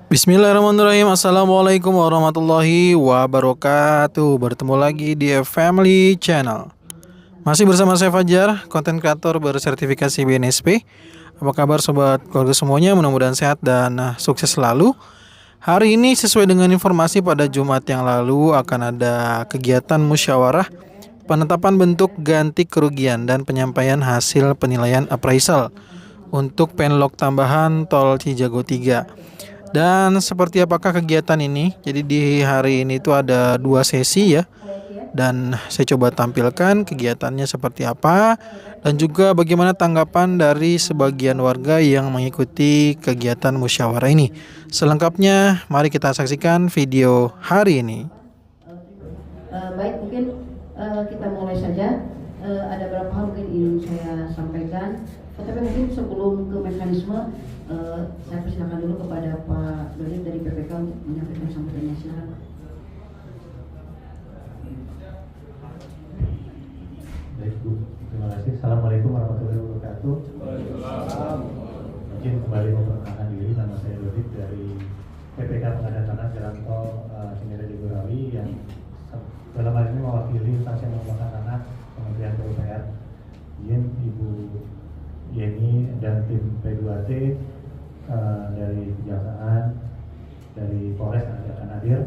Bismillahirrahmanirrahim. Assalamualaikum warahmatullahi wabarakatuh. Bertemu lagi di Family Channel. Masih bersama saya Fajar, konten kreator bersertifikasi BNSP. Apa kabar sobat keluarga semuanya? Mudah-mudahan sehat dan sukses selalu. Hari ini sesuai dengan informasi pada Jumat yang lalu akan ada kegiatan musyawarah penetapan bentuk ganti kerugian dan penyampaian hasil penilaian appraisal untuk penlok tambahan tol Cijago 3. Dan seperti apakah kegiatan ini? Jadi di hari ini itu ada 2 sesi ya. Dan saya coba tampilkan kegiatannya seperti apa dan juga bagaimana tanggapan dari sebagian warga yang mengikuti kegiatan musyawarah ini. Selengkapnya mari kita saksikan video hari ini. Baik, mungkin kita mulai saja. Ada beberapa hal mungkin ingin saya sampaikan. Tapi mungkin sebelum ke mekanisme, saya persilakan dulu kepada Pak Doni dari PPK untuk menyampaikan sambutannya. Silakan. Baik Bu, terima kasih. Assalamualaikum warahmatullahi wabarakatuh. Mungkin kembali memperkenalkan diri, nama saya Dodi dari PPK Pengadaan Tanah Jalan Tol Cinere Jagorawi yang dalam hal ini mewakili instansi yang mengembangkan tanah Kementerian PUPR. Izin Ibu Yeni dan tim P2T dari Kejaksaan, dari Polres yang akan hadir,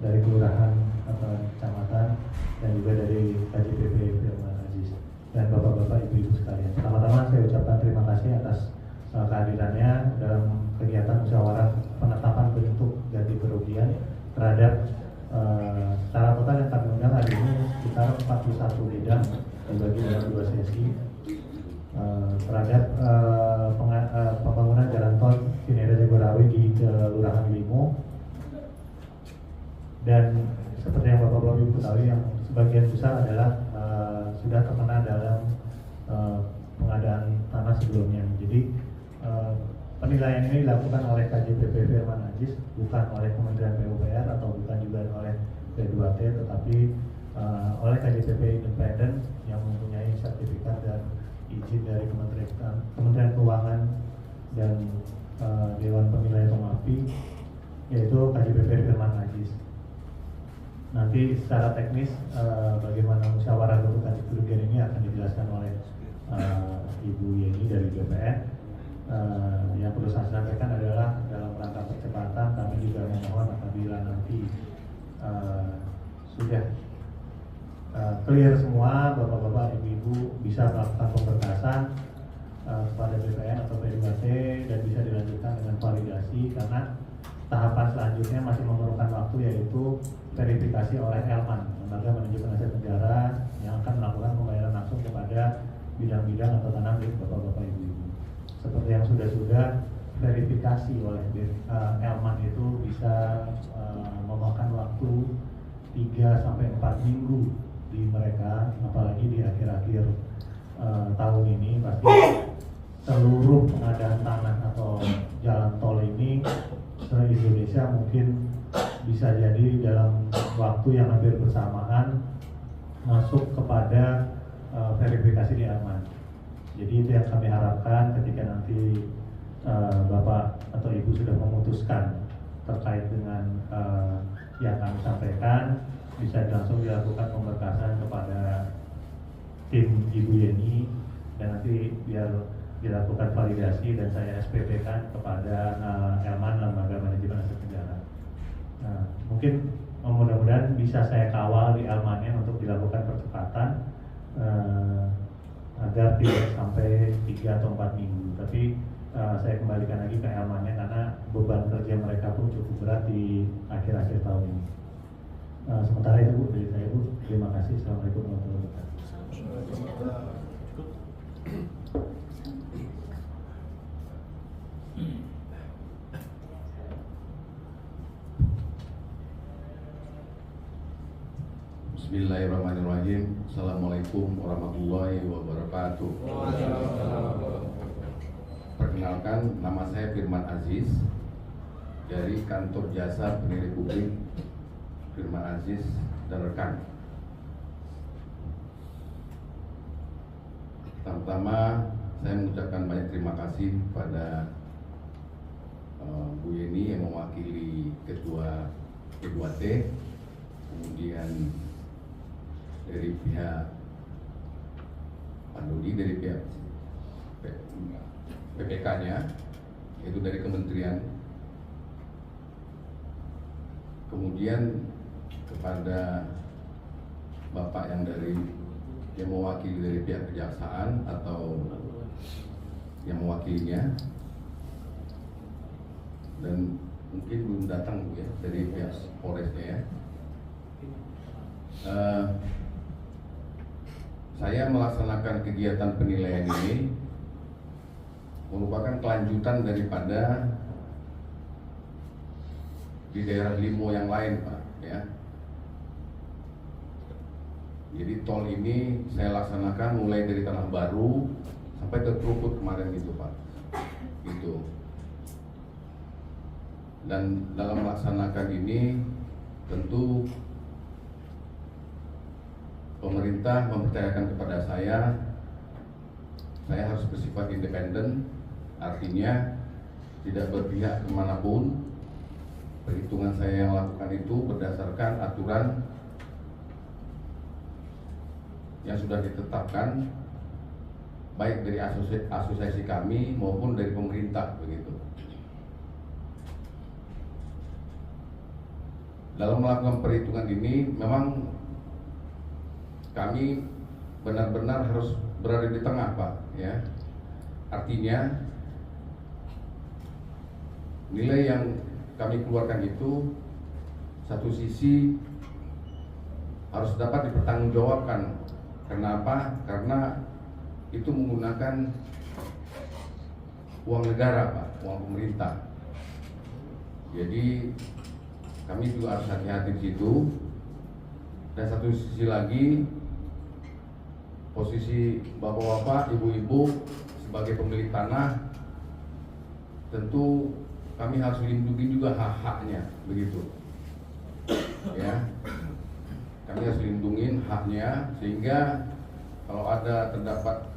dari Kelurahan atau Kecamatan, dan juga dari KJPP Firman Aziz, dan Bapak-Bapak, Ibu-Ibu sekalian. Pertama-tama saya ucapkan terima kasih atas kehadirannya dalam kegiatan musyawarah penetapan bentuk ganti kerugian terhadap secara total yang kami undang hari ini sekitar 41 bidang dibagi dalam 2 sesi terhadap pembangunan jalan tol Cinere Jagorawi di Kelurahan Limo. Dan seperti yang Bapak-Bapak Ibu ketahui, yang sebagian besar adalah sudah terkena dalam pengadaan tanah sebelumnya. Jadi penilaian ini dilakukan oleh KJPP Firman Aziz, bukan oleh Kementerian PUPR atau bukan juga oleh P2T, tetapi oleh KJPP independen yang mempunyai sertifikat dan izin dari Kementerian Keuangan dan Dewan Penilai Pemapi, yaitu KJPP Firman Aziz. Nanti secara teknis bagaimana musyawarah bentuk ganti kerugian ini akan dijelaskan oleh Ibu Yeni dari BPN. Yang perlu saya sampaikan adalah dalam rangka percepatan kami juga memohon apabila nanti sudah clear semua, Bapak-Bapak, Ibu-Ibu bisa melakukan pemberkasan kepada BPN atau P2T dan bisa dilanjutkan dengan validasi, karena tahapan selanjutnya masih memerlukan waktu, yaitu verifikasi oleh Elman, lembaga manajemen penasihat negara, yang akan melakukan pembayaran langsung kepada bidang-bidang atau tanah milik Bapak-Bapak, Ibu-Ibu. Seperti yang sudah verifikasi oleh Elman itu bisa memakan waktu 3-4 minggu di mereka, apalagi di akhir-akhir tahun ini pasti seluruh pengadaan tanah atau jalan tol ini se-Indonesia mungkin bisa jadi dalam waktu yang hampir bersamaan masuk kepada verifikasi di Elman. Jadi itu yang kami harapkan ketika nanti Bapak atau Ibu sudah memutuskan terkait dengan yang kami sampaikan, bisa langsung dilakukan pemberkasan kepada tim Ibu Yeni, dan nanti biar dilakukan validasi dan saya SPP kan kepada Elman, lembaga manajemen aset negara. Mungkin mudah-mudahan bisa saya kawal di Elmannya untuk dilakukan percepatan agar tidak sampai 3 atau 4 minggu. Tapi saya kembalikan lagi ke Elmannya karena beban kerja mereka pun cukup berat di akhir-akhir tahun ini. Sementara itu Bu, dari saya Bu, terima kasih. Assalamualaikum warahmatullahi wabarakatuh. Bismillahirrahmanirrahim. Assalamualaikum warahmatullahi wabarakatuh. Perkenalkan, nama saya Firman Aziz dari Kantor Jasa Penilai Publik Firman Aziz dan rekan. Pertama, saya mengucapkan banyak terima kasih pada Bu Yeni yang mewakili Ketua P2T, kemudian dari pihak Pak Dodi dari pihak PPK-nya, yaitu dari kementerian, kemudian kepada Bapak yang mewakili dari pihak kejaksaan atau yang mewakilinya, dan mungkin belum datang Bu ya dari pihak Polresnya ya. Saya melaksanakan kegiatan penilaian ini merupakan kelanjutan daripada di daerah Limo yang lain Pak ya. Jadi tol ini saya laksanakan mulai dari Tanah Baru sampai ke Krukut kemarin gitu Pak. Gitu. Dan dalam melaksanakan ini tentu pemerintah mempercayakan kepada saya harus bersifat independen, artinya tidak berpihak kemanapun. Perhitungan saya yang lakukan itu berdasarkan aturan yang sudah ditetapkan baik dari asosiasi kami maupun dari pemerintah begitu. Dalam melakukan perhitungan ini memang kami benar-benar harus berada di tengah Pak ya. Artinya nilai yang kami keluarkan itu satu sisi harus dapat dipertanggungjawabkan. Kenapa? Karena itu menggunakan uang negara Pak, uang pemerintah. Jadi kami juga harus hati-hati di situ. Dan satu sisi lagi, posisi bapak-bapak, ibu-ibu sebagai pemilik tanah, tentu kami harus lindungi juga hak-haknya, begitu. Ya, kami harus lindungi haknya sehingga kalau ada terdapat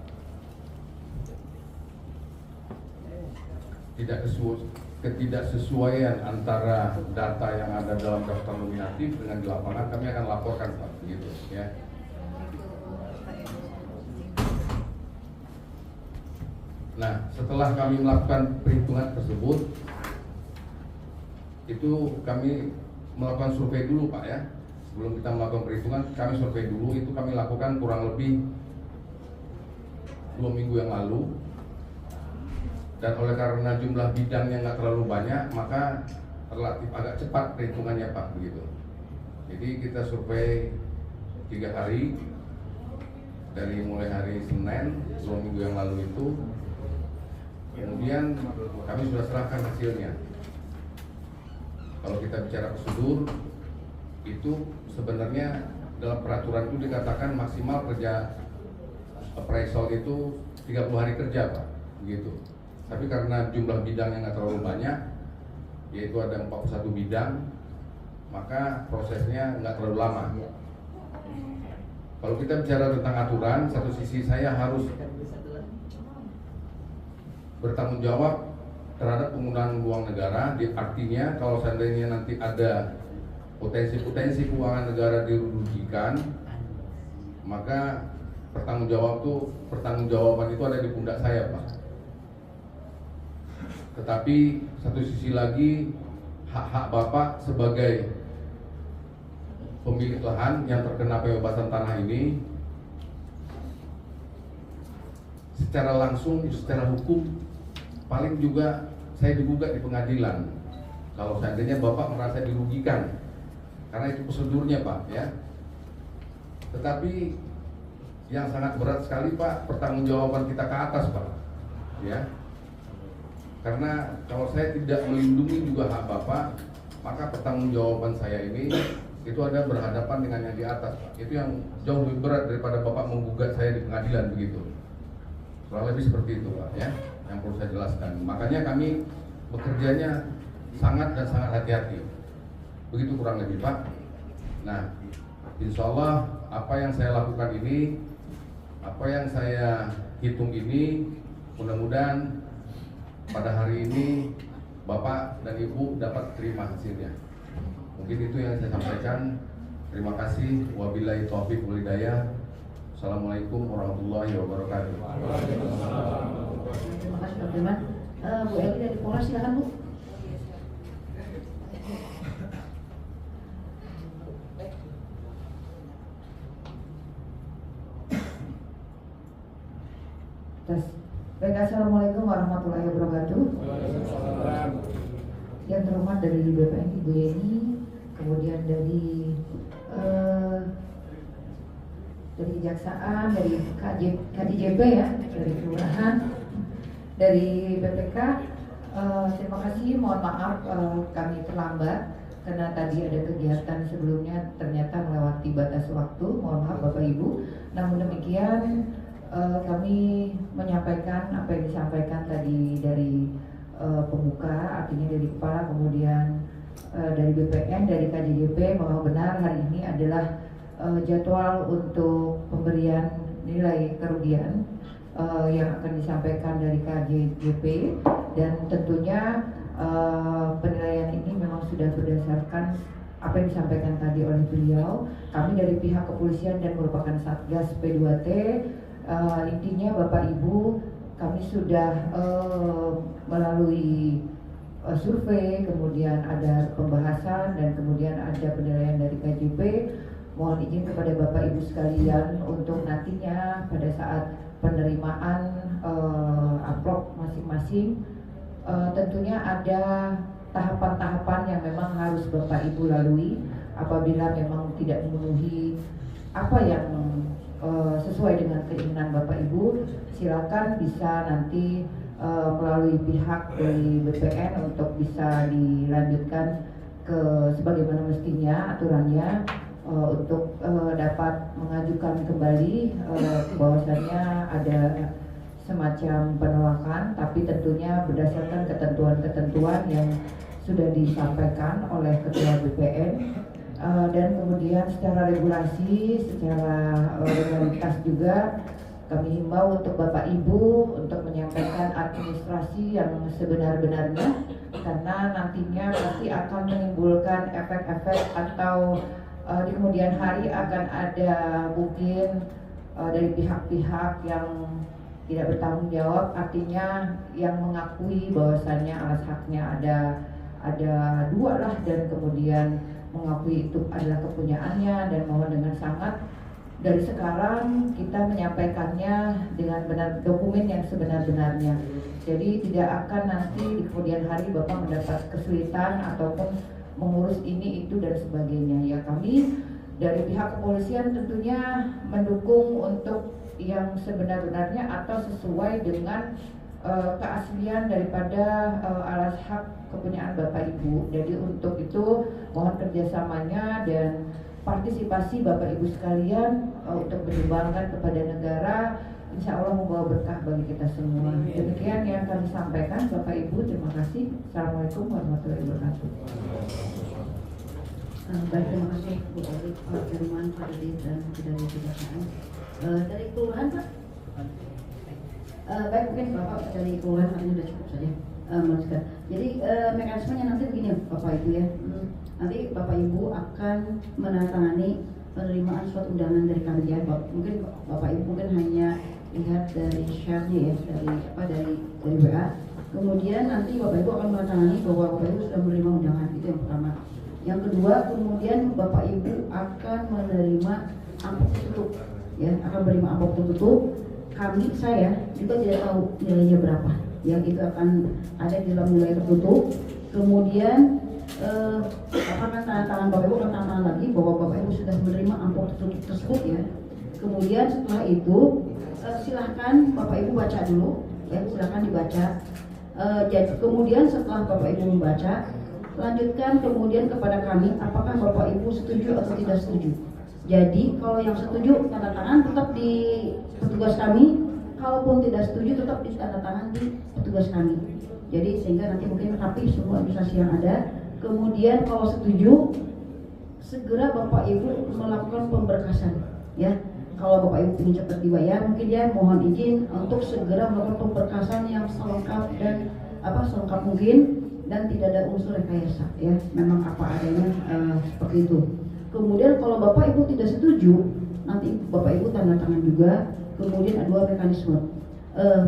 ketidaksesuaian antara data yang ada dalam daftar nominatif dengan di lapangan, kami akan laporkan Pak, begitu ya. Nah, setelah kami melakukan perhitungan tersebut, itu kami melakukan survei dulu Pak ya. Sebelum kita melakukan perhitungan, kami survei dulu. Itu kami lakukan kurang lebih 2 minggu yang lalu. Dan oleh karena jumlah bidangnya nggak terlalu banyak, maka relatif agak cepat perhitungannya Pak begitu. Jadi kita survei 3 hari, dari mulai hari Senin 2 minggu yang lalu itu. Kemudian kami sudah serahkan hasilnya. Kalau kita bicara prosedur, itu sebenarnya dalam peraturan itu dikatakan maksimal kerja appraisal itu 30 hari kerja Pak, begitu. Tapi karena jumlah bidang yang nggak terlalu banyak, yaitu ada 41 bidang, maka prosesnya nggak terlalu lama. Kalau kita bicara tentang aturan, satu sisi saya harus bertanggung jawab terhadap penggunaan uang negara. Artinya kalau seandainya nanti ada potensi keuangan negara dirugikan, maka pertanggungjawaban itu ada di pundak saya Pak. Tetapi satu sisi lagi, hak-hak Bapak sebagai pemilik lahan yang terkena pembebasan tanah ini secara langsung, secara hukum, paling juga saya digugat di pengadilan kalau seandainya Bapak merasa dirugikan, karena itu prosedurnya Pak ya. Tetapi yang sangat berat sekali Pak, pertanggungjawaban kita ke atas Pak ya. Karena kalau saya tidak melindungi juga hak Bapak, maka pertanggungjawaban saya ini itu ada berhadapan dengan yang di atas Pak. Itu yang jauh lebih berat daripada Bapak menggugat saya di pengadilan begitu. Kurang lebih seperti itu Pak ya, yang perlu saya jelaskan. Makanya kami bekerjanya sangat dan sangat hati-hati. Begitu kurang lebih Pak. Nah, insya Allah apa yang saya lakukan ini, apa yang saya hitung ini, mudah-mudahan pada hari ini Bapak dan Ibu dapat terima hasilnya. Mungkin itu yang saya sampaikan. Terima kasih. Wabillahi taufiq wal hidayah. Assalamualaikum warahmatullahi wabarakatuh. Terima kasih Pak Firman. Bu Eli dari Polres, silakan Bu. Tes. Baik, assalamualaikum warahmatullahi wabarakatuh. Yang terhormat dari BPN Ibu Yeni, kemudian dari Kejaksaan, dari KJP ya, dari Kelurahan, dari BPK. Terima kasih, mohon maaf kami terlambat karena tadi ada kegiatan sebelumnya ternyata melewati batas waktu. Mohon maaf Bapak Ibu. Namun demikian kami menyampaikan apa yang disampaikan tadi dari pembuka, artinya dari kepala, kemudian dari BPN, dari KJP, bahwa benar hari ini adalah jadwal untuk pemberian nilai kerugian yang akan disampaikan dari KJP, dan tentunya penilaian ini memang sudah berdasarkan apa yang disampaikan tadi oleh beliau. Kami dari pihak kepolisian dan merupakan Satgas P2T, intinya Bapak Ibu, kami sudah melalui survei, kemudian ada pembahasan, dan kemudian ada penilaian dari KJP. Mohon izin kepada Bapak Ibu sekalian untuk nantinya pada saat penerimaan amplop masing-masing, tentunya ada tahapan-tahapan yang memang harus Bapak Ibu lalui. Apabila memang tidak memenuhi apa yang sesuai dengan keinginan Bapak Ibu, silakan bisa nanti melalui pihak dari BPN untuk bisa dilanjutkan ke sebagaimana mestinya aturannya, untuk dapat mengajukan kembali bahwasannya ada semacam penolakan, tapi tentunya berdasarkan ketentuan-ketentuan yang sudah disampaikan oleh Ketua BPN. Dan kemudian secara regulasi, secara legalitas juga kami himbau untuk Bapak Ibu untuk menyampaikan administrasi yang sebenar-benarnya, karena nantinya pasti akan menimbulkan efek-efek atau di kemudian hari akan ada mungkin dari pihak-pihak yang tidak bertanggung jawab, artinya yang mengakui bahwasannya alas haknya ada dua lah, dan kemudian mengakui itu adalah kepunyaannya, dan mohon dengan sangat dari sekarang kita menyampaikannya dengan benar, dokumen yang sebenar-benarnya. Jadi tidak akan nanti di kemudian hari Bapak mendapat kesulitan ataupun mengurus ini itu dan sebagainya. Ya, kami dari pihak kepolisian tentunya mendukung untuk yang sebenar-benarnya atau sesuai dengan keaslian daripada alas hak kepunyaan Bapak Ibu. Jadi untuk itu mohon kerjasamanya dan partisipasi Bapak Ibu sekalian untuk menyumbangkan kepada negara, insya Allah membawa berkah bagi kita semua. Demikian yang kami sampaikan Bapak Ibu, terima kasih. Assalamualaikum warahmatullahi wabarakatuh. Baik, terima kasih Bu Eli, Pak Firman, Pak Edi, dan dari Kejaksaan. Dari Kelurahan Pak? Baik, mungkin Bapak dari Kelurahan hari ini sudah cukup saja melanjutkan. Jadi mekanismenya nanti begini Bapak Ibu ya. Nanti Bapak Ibu akan menandatangani penerimaan surat undangan dari kami ya. Mungkin Bapak Ibu mungkin hanya lihat dari share-nya ya, dari WA. Kemudian nanti Bapak Ibu akan menandatangani bahwa Bapak Ibu sudah menerima undangan, itu yang pertama. Yang kedua, kemudian Bapak Ibu akan menerima amplop tertutup ya, akan menerima amplop tertutup. Saya juga tidak tahu nilainya berapa. Yang itu akan ada di dalam nilai tertutup. Kemudian akan tanda tangan Bapak Ibu akan tanda tangan lagi bahwa Bapak Ibu sudah menerima amplop tertutup tersebut ya. Kemudian setelah itu silahkan Bapak Ibu baca dulu ya, silahkan dibaca. Jadi kemudian setelah Bapak Ibu membaca, lanjutkan kemudian kepada kami apakah Bapak Ibu setuju atau tidak setuju. Jadi kalau yang setuju tanda tangan tetap di petugas kami, kalaupun tidak setuju tetap di tanda tangan di petugas kami. Jadi sehingga nanti mungkin rapi semua administrasi yang ada. Kemudian kalau setuju, segera Bapak Ibu melakukan pemberkasan ya. Kalau Bapak Ibu ingin cepat dibayar, mungkin ya mohon izin untuk segera melakukan pemberkasan yang selengkap dan selengkap mungkin. dan tidak ada unsur rekayasa ya, memang apa adanya seperti itu. Kemudian kalau Bapak Ibu tidak setuju, nanti Bapak Ibu tanda tangan juga. Kemudian ada 2 mekanisme.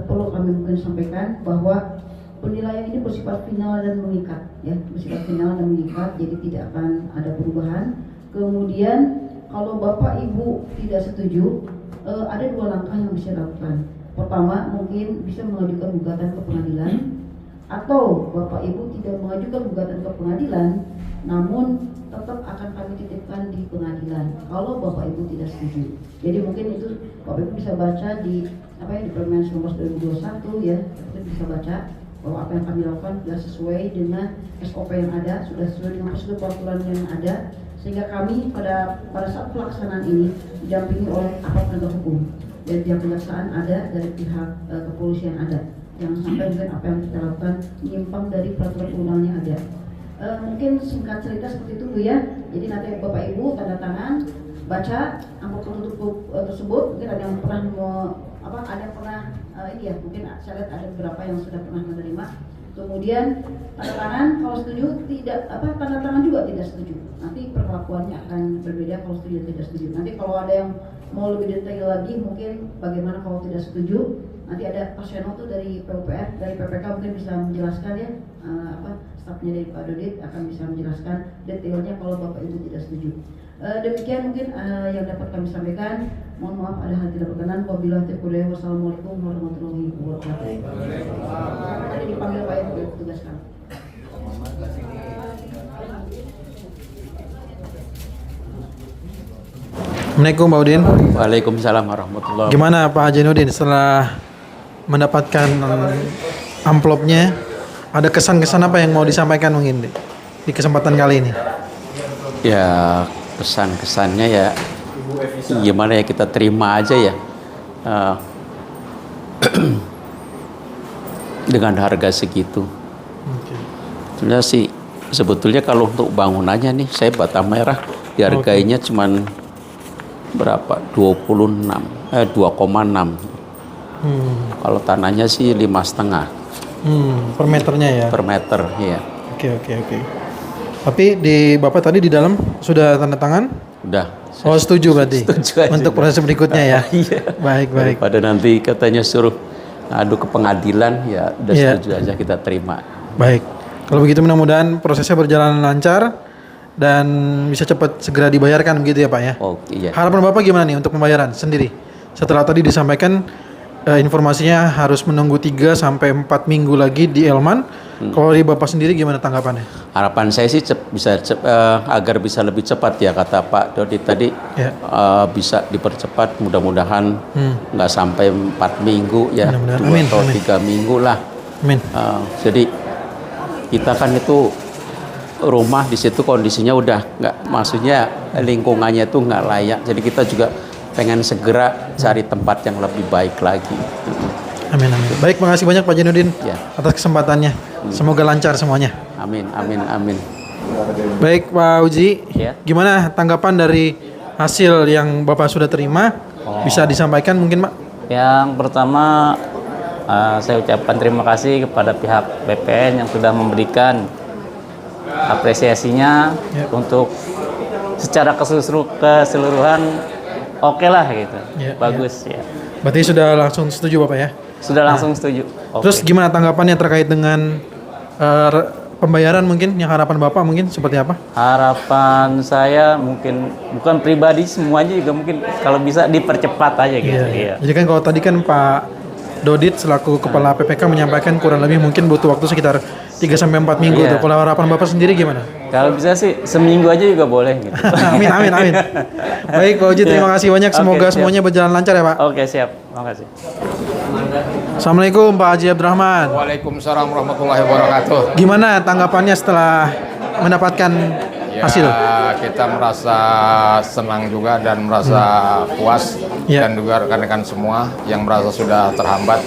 Perlu kami mungkin sampaikan bahwa penilaian ini bersifat final dan mengikat ya, bersifat final dan mengikat, jadi tidak akan ada perubahan. Kemudian kalau Bapak Ibu tidak setuju, ada 2 langkah yang bisa dilakukan. Pertama, mungkin bisa mengajukan gugatan ke pengadilan, atau Bapak Ibu tidak mengajukan gugatan ke pengadilan, namun tetap akan kami titipkan di pengadilan kalau Bapak Ibu tidak setuju. Jadi mungkin itu Bapak Ibu bisa baca di di Permen 19/2021 ya, kita bisa baca bahwa apa yang kami lakukan sudah sesuai dengan SOP yang ada, sudah sesuai dengan prosedur peraturan yang ada, sehingga kami pada saat pelaksanaan ini didampingi oleh aparat penegak hukum dari pihak kejaksaan ada, dari pihak kepolisian ada. Jangan sampai mungkin apa yang kita lakukan menyimpang dari peraturan perundangan yang ada. Mungkin singkat cerita seperti itu Bu ya. Jadi nanti Bapak Ibu tanda tangan, baca amplop tertutup tersebut. Mungkin ada yang pernah mungkin saya lihat ada beberapa yang sudah pernah menerima. Kemudian tanda tangan kalau setuju, tidak tanda tangan juga tidak setuju. Nanti perlakuannya akan berbeda kalau setuju dan tidak setuju. Nanti kalau ada yang mau lebih detail lagi, mungkin bagaimana kalau tidak setuju, nanti ada Paseno tuh dari PUPR, dari PPK mungkin bisa menjelaskan ya, stafnya dari Pak Dodit akan bisa menjelaskan detailnya kalau Bapak Ibu tidak setuju. Demikian mungkin yang dapat kami sampaikan. Mohon maaf ada hal tidak berkenan. Wabillahi taufiq wal hidayah. Wassalamualaikum warahmatullahi wabarakatuh. Tadi dipanggil Pak Ibu tugas kami. Assalamualaikum Pak Udin. Waalaikumsalam warahmatullahi. Gimana Pak Hajinuddin setelah mendapatkan amplopnya? Ada kesan-kesan apa yang mau disampaikan mungkin di kesempatan kali ini? Ya kesan-kesannya ya gimana ya, kita terima aja ya dengan harga segitu. Sebetulnya kalau untuk bangunannya nih, saya Bata Merah dihargainya cuman berapa? 2,6. Kalau tanahnya sih 5,5. Per meternya ya? Per meter, ya. Oke. Tapi Bapak tadi di dalam sudah tanda tangan? Udah. Oh setuju berarti? Setuju aja. Untuk proses berikutnya ya? Iya. Baik. Pada nanti katanya suruh adu ke pengadilan, ya udah setuju aja kita terima. Baik. Kalau begitu mudah-mudahan prosesnya berjalan lancar dan bisa cepat segera dibayarkan gitu ya Pak ya? Oh iya. Harapan Bapak gimana nih untuk pembayaran sendiri? Setelah tadi disampaikan informasinya harus menunggu 3 sampai 4 minggu lagi di Elman. Kalau di Bapak sendiri gimana tanggapannya? Harapan saya sih agar bisa lebih cepat ya, kata Pak Dodi tadi. Bisa dipercepat, mudah-mudahan nggak sampai 4 minggu ya, 2 atau 3 minggu lah. Amin. Jadi kita kan itu rumah di situ kondisinya udah nggak, maksudnya lingkungannya itu nggak layak. Jadi kita juga pengen segera cari tempat yang lebih baik lagi. Amin. Baik, makasih banyak Pak Hajinuddin atas kesempatannya. Semoga lancar semuanya. Amin. Baik Pak Uji, gimana tanggapan dari hasil yang Bapak sudah terima? Bisa disampaikan mungkin Pak? Yang pertama saya ucapkan terima kasih kepada pihak BPN yang sudah memberikan apresiasinya untuk secara keseluruhan oke lah gitu, bagus ya. Berarti sudah langsung setuju Bapak ya? Sudah langsung setuju. Terus gimana tanggapannya terkait dengan pembayaran mungkin, yang harapan Bapak mungkin seperti apa? Harapan saya mungkin bukan pribadi, semuanya juga mungkin kalau bisa dipercepat aja gitu. Iya. Jadi kan kalau tadi kan Pak Dodit selaku Kepala PPK menyampaikan kurang lebih mungkin butuh waktu sekitar 3-4 minggu tuh. Kalau harapan Bapak sendiri gimana? Kalau bisa sih seminggu aja juga boleh gitu. Amin. Baik Pak Uji, terima kasih banyak. Semoga semuanya berjalan lancar ya Pak. Oke, siap. Makasih. Assalamualaikum Pak Haji Abdurrahman. Waalaikumsalam warahmatullahi wabarakatuh. Gimana tanggapannya setelah mendapatkan hasil? Kita merasa senang juga dan merasa puas, dan juga rekan-rekan semua yang merasa sudah terhambat.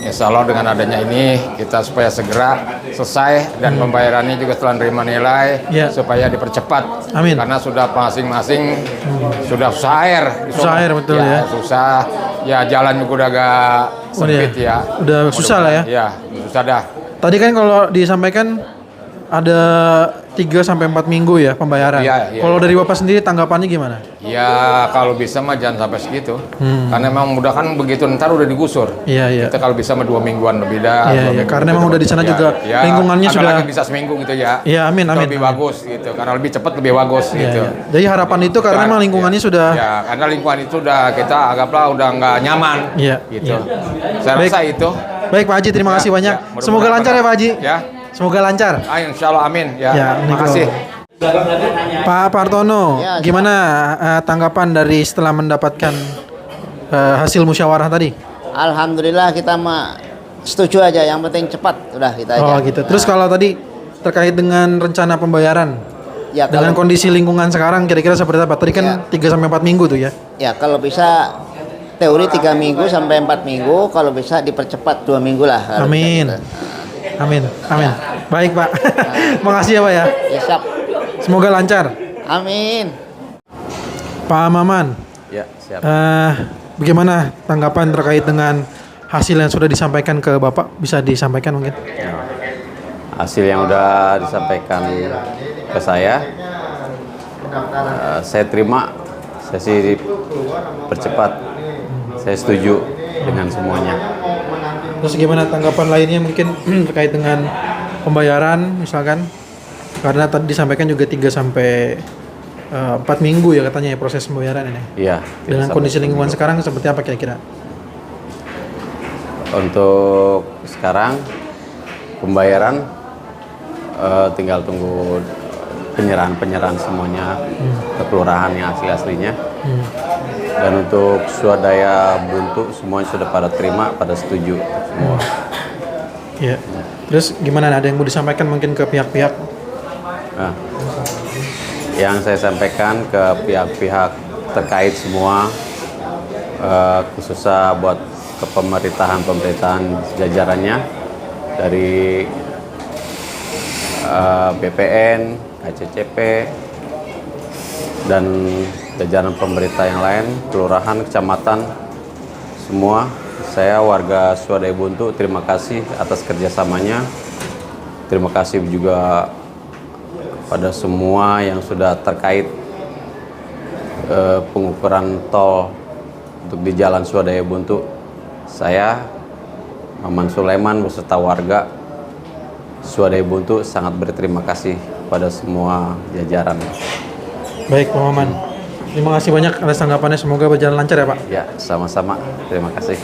Insya Allah dengan adanya ini kita supaya segera selesai dan pembayarannya juga setelah menerima nilai supaya dipercepat. Amin. Karena sudah masing-masing sudah susah air. Susah air betul ya. Susah. Ya jalan juga udah agak sempit ya. Udah susah lah ya. Ya susah dah. Tadi kan kalau disampaikan ada 3 sampai 4 minggu ya pembayaran. Iya, iya. Kalau dari Bapak sendiri tanggapannya gimana? Ya kalau bisa mah jangan sampai segitu. Karena memang mudah kan begitu ntar udah digusur. Iya, iya. Kita kalau bisa mah 2 mingguan lebih dah. Iya, 2 iya. minggu Karena gitu. memang udah di sana juga lingkungannya ada sudah. lagi bisa seminggu gitu ya. Iya, amin, Itu amin, lebih amin. bagus gitu. Karena lebih cepat lebih bagus Iya, gitu. iya. Jadi harapan itu karena memang lingkungannya sudah. Ya, karena lingkungan itu udah kita anggaplah udah nggak nyaman. Iya, Gitu. iya. Saya Baik. rasa itu. Baik Pak Haji, terima Ya, kasih banyak. ya. Mudah-mudahan Semoga lancar ya Pak Haji. Ya. Semoga lancar. Insya Allah amin. Ya, Ya, terima kasih. Pak Partono, Ya, gimana tanggapan dari setelah mendapatkan hasil musyawarah tadi? Alhamdulillah kita mah setuju aja, yang penting cepat udah kita aja. Oh gitu. Terus kalau tadi terkait dengan rencana pembayaran Ya, dengan kalau- kondisi lingkungan sekarang kira-kira seperti apa? Tadi kan 3 sampai 4 minggu tuh ya. Ya kalau bisa teori 3 minggu sampai 4 minggu, kalau bisa dipercepat 2 minggu lah. kalau Amin. bisa gitu. Amin. Amin. Baik, Pak. Makasih ya, Pak ya. Ya siap. Semoga lancar. Amin. Pak Maman, Ya, siap. bagaimana tanggapan terkait dengan hasil yang sudah disampaikan ke Bapak? Bisa disampaikan mungkin? Hasil yang udah disampaikan ke saya terima, saya sih percepat, saya setuju dengan semuanya. Terus gimana tanggapan lainnya mungkin terkait dengan pembayaran misalkan? Karena tadi disampaikan juga 3 sampai 4 minggu ya katanya ya proses pembayaran ini. Iya. Dengan kita kondisi sampai- lingkungan sekarang seperti apa kira-kira? Untuk sekarang pembayaran tinggal tunggu penyerahan semuanya ke kelurahan yang aslinya. Dan untuk swadaya buntu semuanya sudah pada terima, pada setuju semua. Iya. Terus gimana, ada yang mau disampaikan mungkin ke pihak-pihak? Nah, yang saya sampaikan ke pihak-pihak terkait semua, khususnya buat ke pemerintahan jajarannya dari BPN, KCCP, dan jajaran pemerintah yang lain, kelurahan, kecamatan, semua. Saya warga Swadaya Buntu, terima kasih atas kerjasamanya. Terima kasih juga pada semua yang sudah terkait pengukuran tol untuk di Jalan Swadaya Buntu. Saya, Maman Sulaiman beserta warga Swadaya Buntu sangat berterima kasih pada semua jajaran. Baik, Pak Maman. Terima kasih banyak atas tanggapannya. Semoga berjalan lancar ya, Pak. Ya, sama-sama. Terima kasih.